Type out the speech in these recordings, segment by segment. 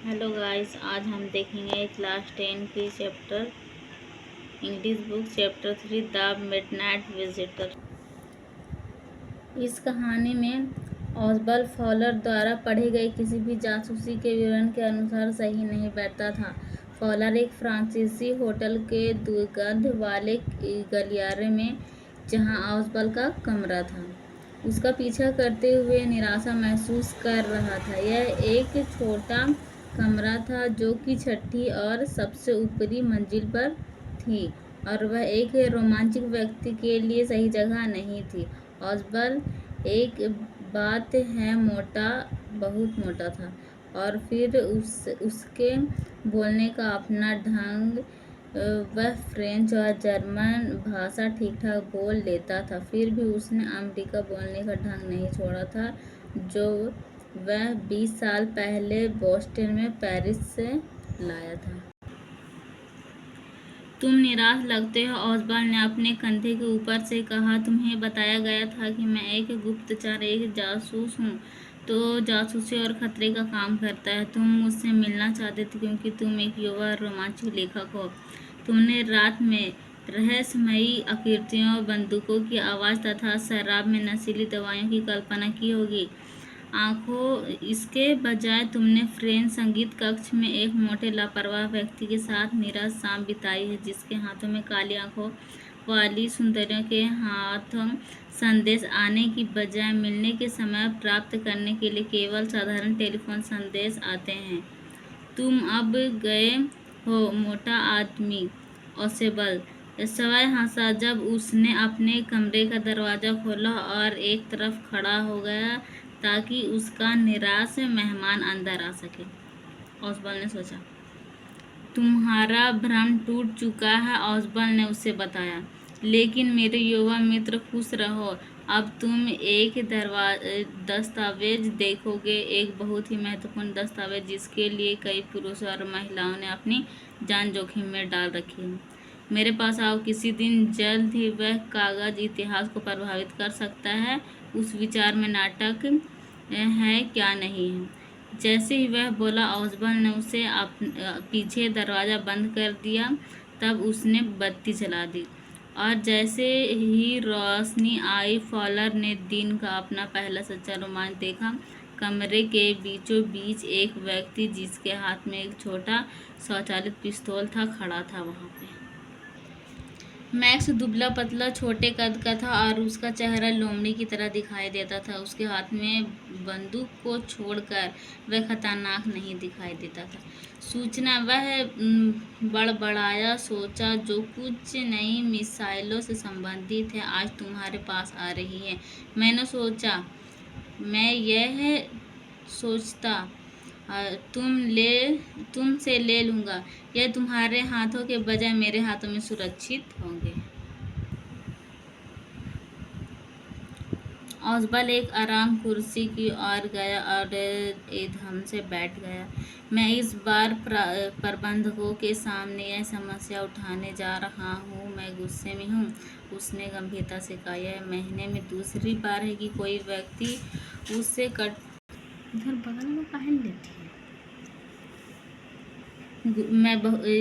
Hello guys, आज हम देखेंगे क्लास 10 की chapter English book chapter 3 the midnight visitor. इस कहानी में ऑसबल फॉलर द्वारा पढ़ी गई किसी भी जासूसी के विवरण के अनुसार सही नहीं बैठता था। फॉलर एक फ्रांसीसी होटल के दुर्गंध वाले गलियारे में, जहां ऑसबल का कमरा था, उसका पीछा करते हुए निराशा महसूस कर रहा था। यह एक छोटा कमरा था जो कि छठी और सबसे ऊपरी मंजिल पर थी, और वह एक रोमांचक व्यक्ति के लिए सही जगह नहीं थी। ऑसबल एक बात है मोटा, बहुत मोटा था, और फिर उसके बोलने का अपना ढंग, वह फ्रेंच और जर्मन भाषा ठीक ठाक बोल लेता था, फिर भी उसने अमेरिका बोलने का ढंग नहीं छोड़ा था जो वह 20 साल पहले बोस्टन में पेरिस से लाया था। तुम निराश लगते हो, ऑसबल ने अपने कंधे के ऊपर से कहा। तुम्हें बताया गया था कि मैं एक गुप्तचर, एक जासूस हूँ, तो जासूसी और खतरे का काम करता है। तुम मुझसे मिलना चाहते थे क्योंकि तुम एक युवा रोमांचक लेखक हो। तुमने रात में रहस्यमयी आकृतियों, बंदूकों की आवाज़ तथा शराब में नशीली दवाइयों की कल्पना की होगी। आंखों इसके बजाय तुमने फ्रेंच संगीत कक्ष में एक मोटे लापरवाह व्यक्ति के साथ निराश शाम बिताई है, जिसके हाथों में काली आंखों वाली सुंदरियों के हाथों संदेश आने की बजाय मिलने के समय प्राप्त करने के लिए केवल साधारण टेलीफोन संदेश आते हैं। तुम अब गए हो, मोटा आदमी, ऑसबल सवाए हंसा जब उसने अपने कमरे का दरवाज़ा खोला और एक तरफ खड़ा हो गया ताकि उसका निराश मेहमान अंदर आ सके। ऑसबल ने सोचा, तुम्हारा भ्रम टूट चुका है, ऑसबल ने उसे बताया। लेकिन मेरे युवा मित्र, खुश रहो। अब तुम एक दस्तावेज देखोगे, एक बहुत ही महत्वपूर्ण दस्तावेज जिसके लिए कई पुरुषों और महिलाओं ने अपनी जान जोखिम में डाल रखी है। मेरे पास आओ किसी दिन, जल्द ही वह कागज इतिहास को प्रभावित कर सकता है। उस विचार में नाटक है क्या नहीं है। जैसे ही वह बोला, ऑसबल ने उसे पीछे दरवाज़ा बंद कर दिया। तब उसने बत्ती जला दी, और जैसे ही रोशनी आई, फॉलर ने दिन का अपना पहला सच्चा रोमांच देखा। कमरे के बीचों बीच एक व्यक्ति, जिसके हाथ में एक छोटा स्वचालित पिस्तौल था, खड़ा था। वहाँ पे मैक्स दुबला पतला छोटे कद का था और उसका चेहरा लोमड़ी की तरह दिखाई देता था। उसके हाथ में बंदूक को छोड़कर वह खतरनाक नहीं दिखाई देता था। सूचना, वह बड़बड़ाया, सोचा, जो कुछ नई मिसाइलों से संबंधित है आज तुम्हारे पास आ रही है। मैंने सोचा, मैं यह सोचता तुमसे ले लूँगा। यह तुम्हारे हाथों के बजाय मेरे हाथों में सुरक्षित होंगे। ऑसबल एक आराम कुर्सी की ओर गया और एकदम से बैठ गया। मैं इस बार प्रबंधकों के सामने यह समस्या उठाने जा रहा हूँ। मैं गुस्से में हूँ, उसने गंभीरता से कहा। यह महीने में दूसरी बार है कि कोई व्यक्ति उससे इधर बगल में पहन लेती है।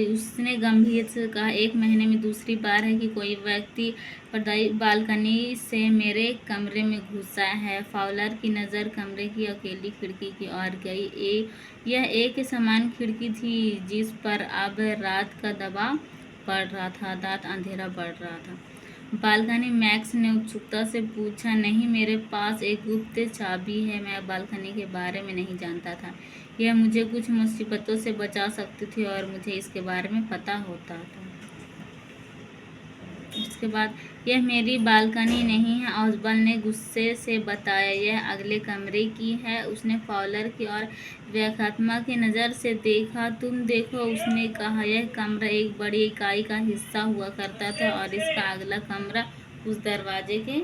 उसने गंभीर से कहा, एक महीने में दूसरी बार है कि कोई व्यक्ति पर्दाई बालकनी से मेरे कमरे में घुसा है। फाउलर की नज़र कमरे की अकेली खिड़की की ओर गई। यह एक समान खिड़की थी जिस पर अब रात का दबाव पड़ रहा था, रात अंधेरा बढ़ रहा था। बालकनी, मैक्स ने उत्सुकता से पूछा। नहीं, मेरे पास एक गुप्त चाबी है। मैं बालकनी के बारे में नहीं जानता था। यह मुझे कुछ मुसीबतों से बचा सकती थी और मुझे इसके बारे में पता होता था। उसके बाद, यह मेरी बालकनी नहीं है, ऑसबल ने गुस्से से बताया। यह अगले कमरे की है। उसने फॉलर की ओर व्याख्यात्मक नज़र से देखा। तुम देखो, उसने कहा, यह कमरा एक बड़ी इकाई का हिस्सा हुआ करता था और इसका अगला कमरा उस दरवाजे के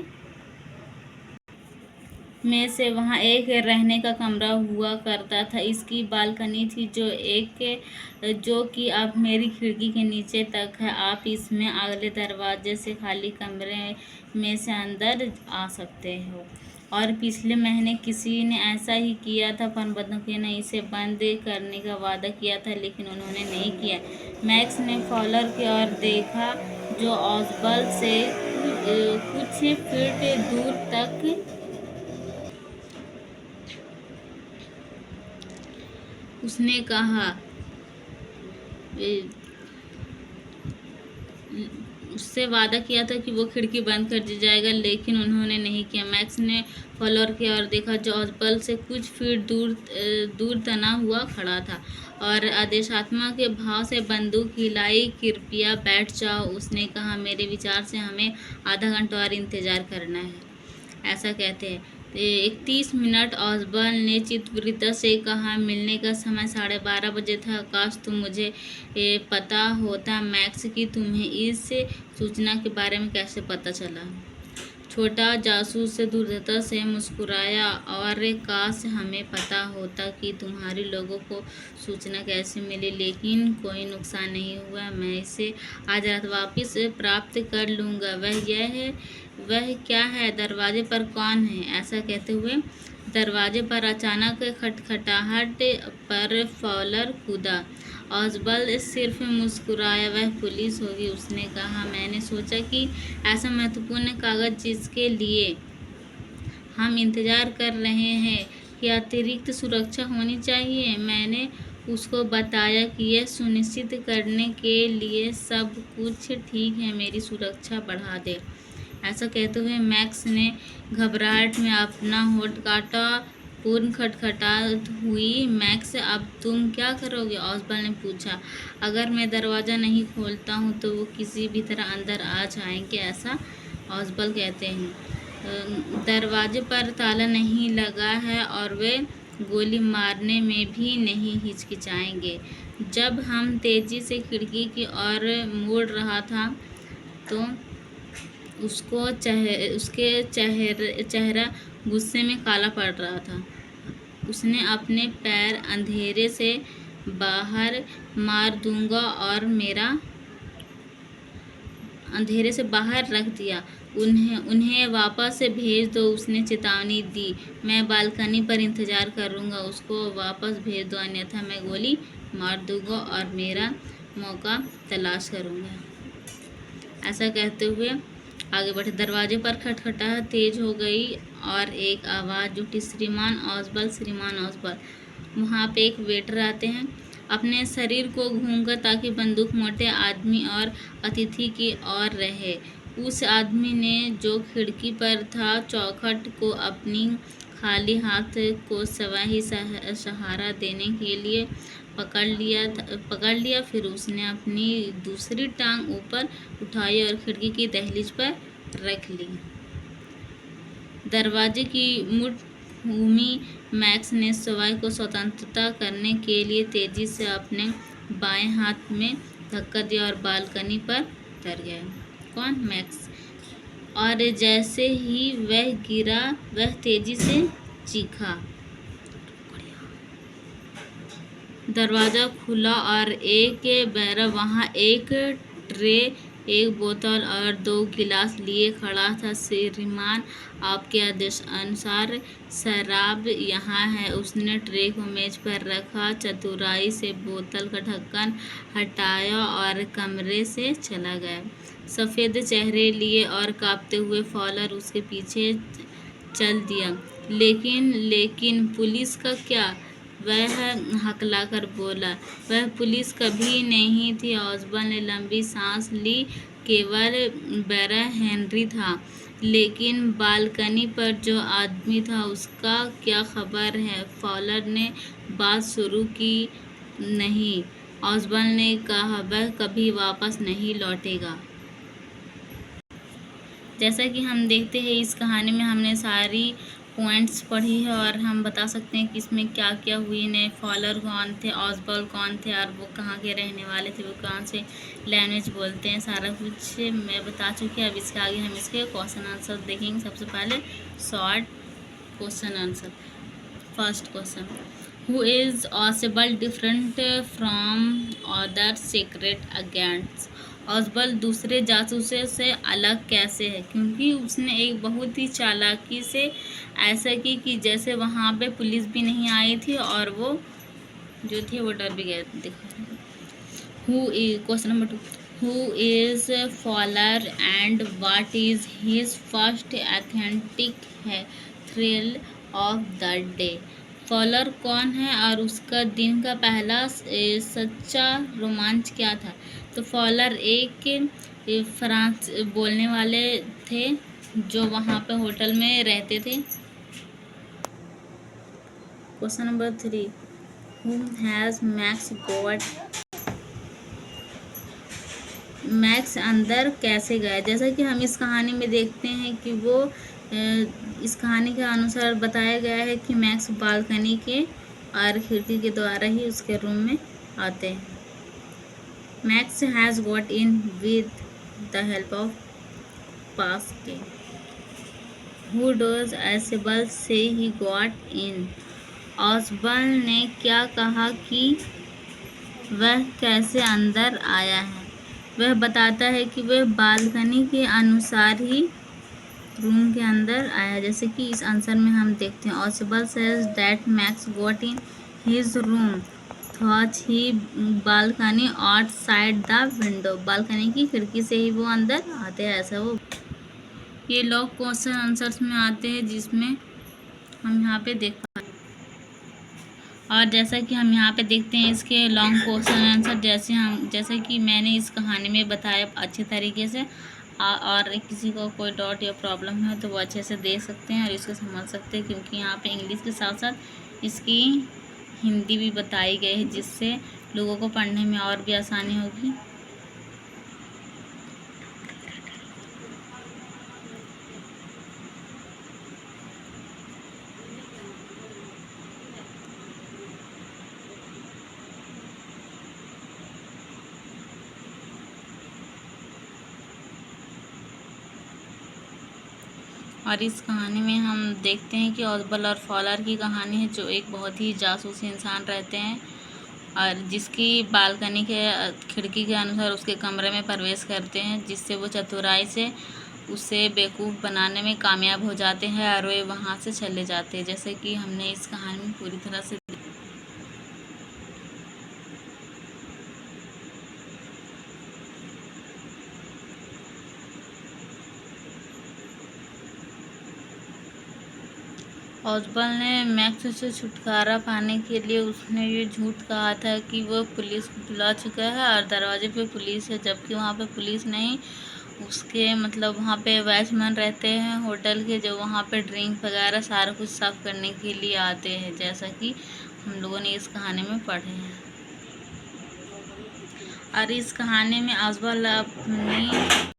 में से वहाँ एक रहने का कमरा हुआ करता था। इसकी बालकनी थी जो कि अब मेरी खिड़की के नीचे तक है। आप इसमें अगले दरवाजे से खाली कमरे में से अंदर आ सकते हो। और पिछले महीने किसी ने ऐसा ही किया था, पर बंदूकियों ने इसे बंद करने का वादा किया था, लेकिन उन्होंने नहीं किया। मैक्स ने फॉलर की ओर देखा, जो ऑसबल से कुछ फीट दूर तक उसने कहा उससे वादा किया था कि वो खिड़की बंद कर दी जाएगा, लेकिन उन्होंने नहीं किया। मैक्स ने फॉलोअर की ओर देखा, जो ऑसबल से कुछ फीट दूर तना हुआ खड़ा था और आदेशात्मक के भाव से बंदूक हिलाई। कृपया बैठ जाओ, उसने कहा। मेरे विचार से हमें आधा घंटा और इंतज़ार करना है, ऐसा कहते हैं। 31 मिनट, ऑसबर्न ने चित्तवृत्ति से कहा। मिलने का समय 12:30 बजे था। काश तुम मुझे पता होता मैक्स कि तुम्हें इस सूचना के बारे में कैसे पता चला। छोटा जासूस दूरदर्शी से मुस्कुराया, और काश हमें पता होता कि तुम्हारे लोगों को सूचना कैसे मिली, लेकिन कोई नुकसान नहीं हुआ। मैं इसे आज रात वापस प्राप्त कर लूँगा। वह क्या है? दरवाजे पर कौन है? ऐसा कहते हुए दरवाजे पर अचानक खटखटाहट पर फॉलर कूदा। ऑसबल सिर्फ मुस्कुराया। वह पुलिस होगी, उसने कहा। मैंने सोचा कि ऐसा महत्वपूर्ण कागज जिसके लिए हम इंतज़ार कर रहे हैं कि अतिरिक्त सुरक्षा होनी चाहिए। मैंने उसको बताया कि यह सुनिश्चित करने के लिए सब कुछ ठीक है, मेरी सुरक्षा बढ़ा दे। ऐसा कहते हुए मैक्स ने घबराहट में अपना होठ काटा। पूर्ण खटखटाहट हुई। मैक्स, अब तुम क्या करोगे? ऑसबल ने पूछा। अगर मैं दरवाज़ा नहीं खोलता हूँ तो वो किसी भी तरह अंदर आ जाएंगे, ऐसा ऑसबल कहते हैं। दरवाजे पर ताला नहीं लगा है और वे गोली मारने में भी नहीं हिचकिचाएंगे। जब हम तेज़ी से खिड़की की ओर मुड़ रहा था तो उसके चेहरा गुस्से में काला पड़ रहा था। उसने अपने पैर अंधेरे से बाहर मार दूंगा और मेरा अंधेरे से बाहर रख दिया। उन्हें वापस भेज दो, उसने चेतावनी दी। मैं बालकनी पर इंतज़ार करूँगा, उसको वापस भेज दो, अन्यथा मैं गोली मार दूँगा और मेरा मौका तलाश करूँगा। ऐसा कहते हुए आगे बढ़े। दरवाजे पर खटखटाहट तेज हो गई और एक आवाज़ उठी, श्रीमान ऑसबल, श्रीमान ऑसबल। वहाँ पे एक वेटर आते हैं। अपने शरीर को घूमकर ताकि बंदूक मोटे आदमी और अतिथि की ओर रहे। उस आदमी ने, जो खिड़की पर था, चौखट को अपनी खाली हाथ को सवाही सहारा देने के लिए पकड़ लिया। फिर उसने अपनी दूसरी टांग ऊपर उठाई और खिड़की की दहलीज पर रख ली। दरवाजे की मुठ घूमी। मैक्स ने सवाई को स्वतंत्रता करने के लिए तेजी से अपने बाएं हाथ में धक्का दिया और बालकनी पर उतर गया। कौन? मैक्स। और जैसे ही वह गिरा, वह तेजी से चीखा। दरवाज़ा खुला और एक बैरा वहाँ एक ट्रे, एक बोतल और 2 गिलास लिए खड़ा था। श्रीमान, आपके आदेश अनुसार शराब यहाँ है। उसने ट्रे को मेज पर रखा, चतुराई से बोतल का ढक्कन हटाया और कमरे से चला गया। सफ़ेद चेहरे लिए और कांपते हुए फॉलर उसके पीछे चल दिया। लेकिन पुलिस का क्या? वह हकलाकर बोला। वह पुलिस कभी नहीं थी। ऑसबल ने लंबी सांस ली। केवल बैरा हेनरी था, लेकिन बालकनी पर जो आदमी था उसका क्या खबर है? फॉलर ने बात शुरू की। नहीं, ऑसबल ने कहा, वह कभी वापस नहीं लौटेगा। जैसा कि हम देखते हैं इस कहानी में हमने सारी पॉइंट्स पढ़ी है और हम बता सकते हैं कि इसमें क्या क्या हुई ने। फॉलर कौन थे, ऑसबल कौन थे और वो कहाँ के रहने वाले थे, वो कहाँ से लैंग्वेज बोलते हैं, सारा कुछ मैं बता चुकी हूँ। अब इसके आगे हम इसके क्वेश्चन आंसर देखेंगे। सबसे पहले short question answer. First question, who is Ausable different from other secret agents? Ausable दूसरे जासूसों से अलग कैसे है? क्योंकि उसने एक बहुत ही चालाकी से ऐसा की कि जैसे वहाँ पे पुलिस भी नहीं आई थी और वो जो थे वो डर भी गए। देखो, question number 2, who is Fowler and what is his first authentic है thrill of the day? Fowler कौन है और उसका दिन का पहला सच्चा रोमांच क्या था? तो फॉलर एक फ्रांस बोलने वाले थे जो वहाँ पे होटल में रहते थे। Question number 3, whom has max got? Max अंदर कैसे गया? जैसा कि हम इस कहानी में देखते हैं कि वो इस कहानी के अनुसार बताया गया है कि मैक्स बालकनी के और खिड़की के द्वारा ही उसके रूम में आते हैं। Max has got in with the help of pass key. Who does ऑसबल से ही गॉट इन? ऑसबल ने क्या कहा कि वह कैसे अंदर आया है? वह बताता है कि वह बालकनी के अनुसार ही रूम के अंदर आया। जैसे कि इस आंसर में हम देखते हैं, Ausable says that Max got in his room through the balcony outside the window. Balcony की खिड़की से ही वो अंदर आते हैं, ऐसा वो। ये लोग क्वेश्चन आंसर्स में आते हैं जिसमें हम यहाँ पे देख पा रहे हैं। और जैसा कि हम यहाँ पे देखते हैं इसके लॉन्ग क्वेश्चन आंसर, जैसे कि मैंने इस कहानी में बताया अच्छे तरीके से। और किसी को कोई डाउट या प्रॉब्लम है तो वो अच्छे से देख सकते हैं और इसको समझ सकते हैं, क्योंकि यहाँ पे इंग्लिश के साथ साथ इसकी हिंदी भी बताई गई है, जिससे लोगों को पढ़ने में और भी आसानी होगी। और इस कहानी में हम देखते हैं कि ऑसबल और फॉलर की कहानी है, जो एक बहुत ही जासूस इंसान रहते हैं और जिसकी बालकनी के खिड़की के अनुसार उसके कमरे में प्रवेश करते हैं, जिससे वो चतुराई से उसे बेवकूफ़ बनाने में कामयाब हो जाते हैं और वे वहाँ से चले जाते हैं, जैसे कि हमने इस कहानी में पूरी तरह से। ऑसबल ने मैक्स से छुटकारा पाने के लिए उसने ये झूठ कहा था कि वो पुलिस को बुला चुका है और दरवाजे पे पुलिस है, जबकि वहाँ पे पुलिस नहीं। उसके मतलब वहाँ पे वॉचमैन रहते हैं होटल के, जो वहाँ पे ड्रिंक वगैरह सारा कुछ साफ करने के लिए आते हैं, जैसा कि हम लोगों ने इस कहानी में पढ़े हैं। और इस कहानी में ऑसबल अपनी